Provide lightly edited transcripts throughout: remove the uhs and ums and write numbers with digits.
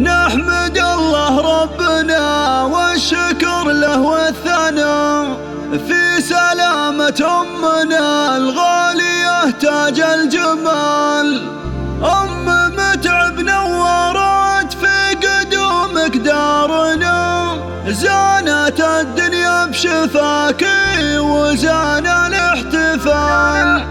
نحمد الله ربنا والشكر له والثناء في سلامة أمنا الغالية تاج الجمال. أم متعب نورت في قدومك دارنا، زانت الدنيا بشفاكي وزان الاحتفال.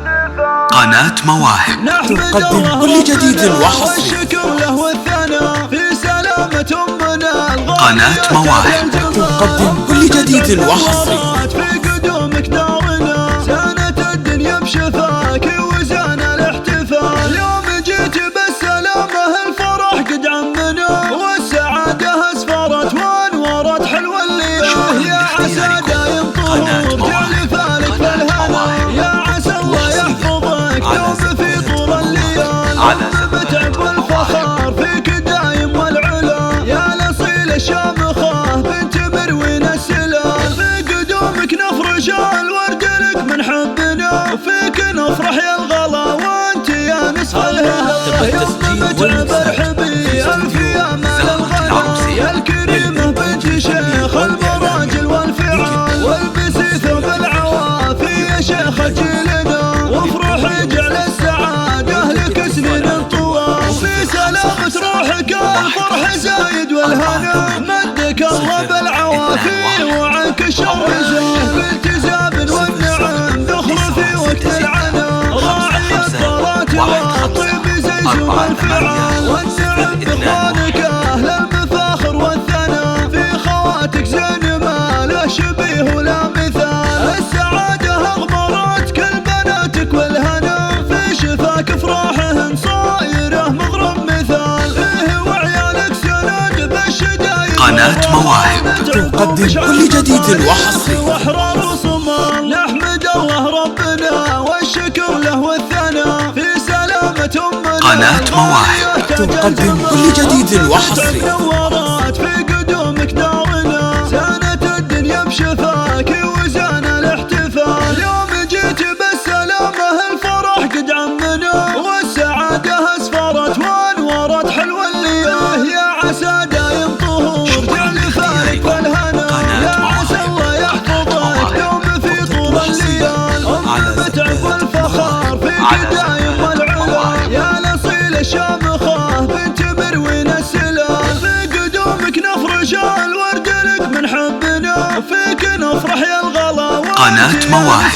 قناة مواهب تقدم كل جديد وحصري. والشكر له والثناء في سلامة أمنا الغالية. قناة مواهب تقدم كل جديد وحصري. في قدومك دارنا، زانت الدنيا بشفاكي وزان الاحتفال. يوم جيت بالسلامة الفرح قد عمنا، والسعادة اسفرت وانورت حلو الليل. يا عسى دايم طهور جعل فالك بالهنا، يا عسى الله يحفظك دوم في طول الليال. متعب والفخر فيك دايم والعلا، يا الاصيل الشامخة بنت مروين السلال. في قدومك نفرش الورد لك من حبنا، وفيك نفرح يا الغلا وانت يا نصف الهلا. يوم متعب ارحبي الف يا مال الغلا، يا الكريمة بنت شيخ المراجل والفعال. والبسي ثوب العوافي يا شيخ جيلنا، وافرحي جعل السعادة لك سنين طوال. في سلامة روحك الفرح زايد والهنا، مدك الله بالعوافي وعنك الشر زاه. بالتزام والنعم دخل في وقت العنا، راعي الصلاة والطيب زيزو الفعال. والنعم باخوانك اهل المفاخر والثناء، في خواتك زين ما له شبيه ولا مثال. السعادة اغمرت كل بناتك والهنا، في شفاك افراحهن صايره مغرم مثال. ايه وعيالك سند بالشدايد. قناة مواهب تقدم كل جديد وحصري. واحرار وصمال. نحمد الله ربنا والشكر له والثناء في سلامة أمنا. قناة مواهب تقدم كل جديد وحصري. نورت في قدومك دارنا، زانت الدنيا بشفاكي وزان الاحتفال. يوم جيت بالسلامة الفرح قد عمنا، والسعادة اسفرت وانورت حلو الليل. يا عسى دايم طهور جعل فالك بالهنا، يا عسى الله يحفظك دوم في طول الليال. أم متعب والفخر فيك دايم والعلا، يا الاصيل الشامخة بنت مروين السلال. في قدومك نفرش الورد لك من حبنا، فيك نفرح يا الغلا. قناة مواهب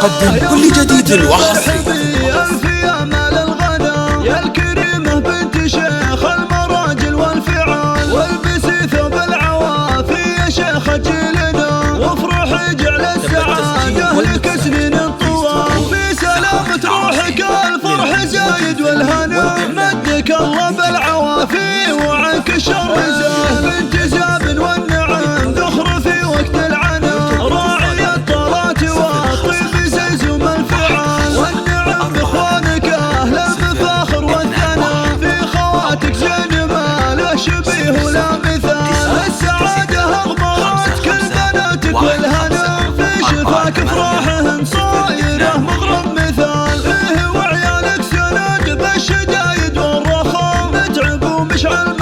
تقدم كل جديد وحصري. الف يا مال الغنا، يا الكريمة بنت شيخ المراجل والفعال. والبسي ثوب العوافي يا شيخ جيلنا، وافرحي جعل السعادة لك سنين طوال. في سلامة روحك الفرح زايد والهنا، مدك الله بالعوافي وعنك الشر زاه. بالتزام والنعم دخر في وقت العنا، راعي الطلات والطيب زيزو الفعال. والنعم باخوانك اهل المفاخر والثناء، في خواتك زين ما له شبيه ولا مثال. السعادة اغمرت كل بناتك والهنا، في شفاك افراحهن صايره مغرم مثال. ايه وعيالك سند بالشدايد والرخاء، متعب ومشعل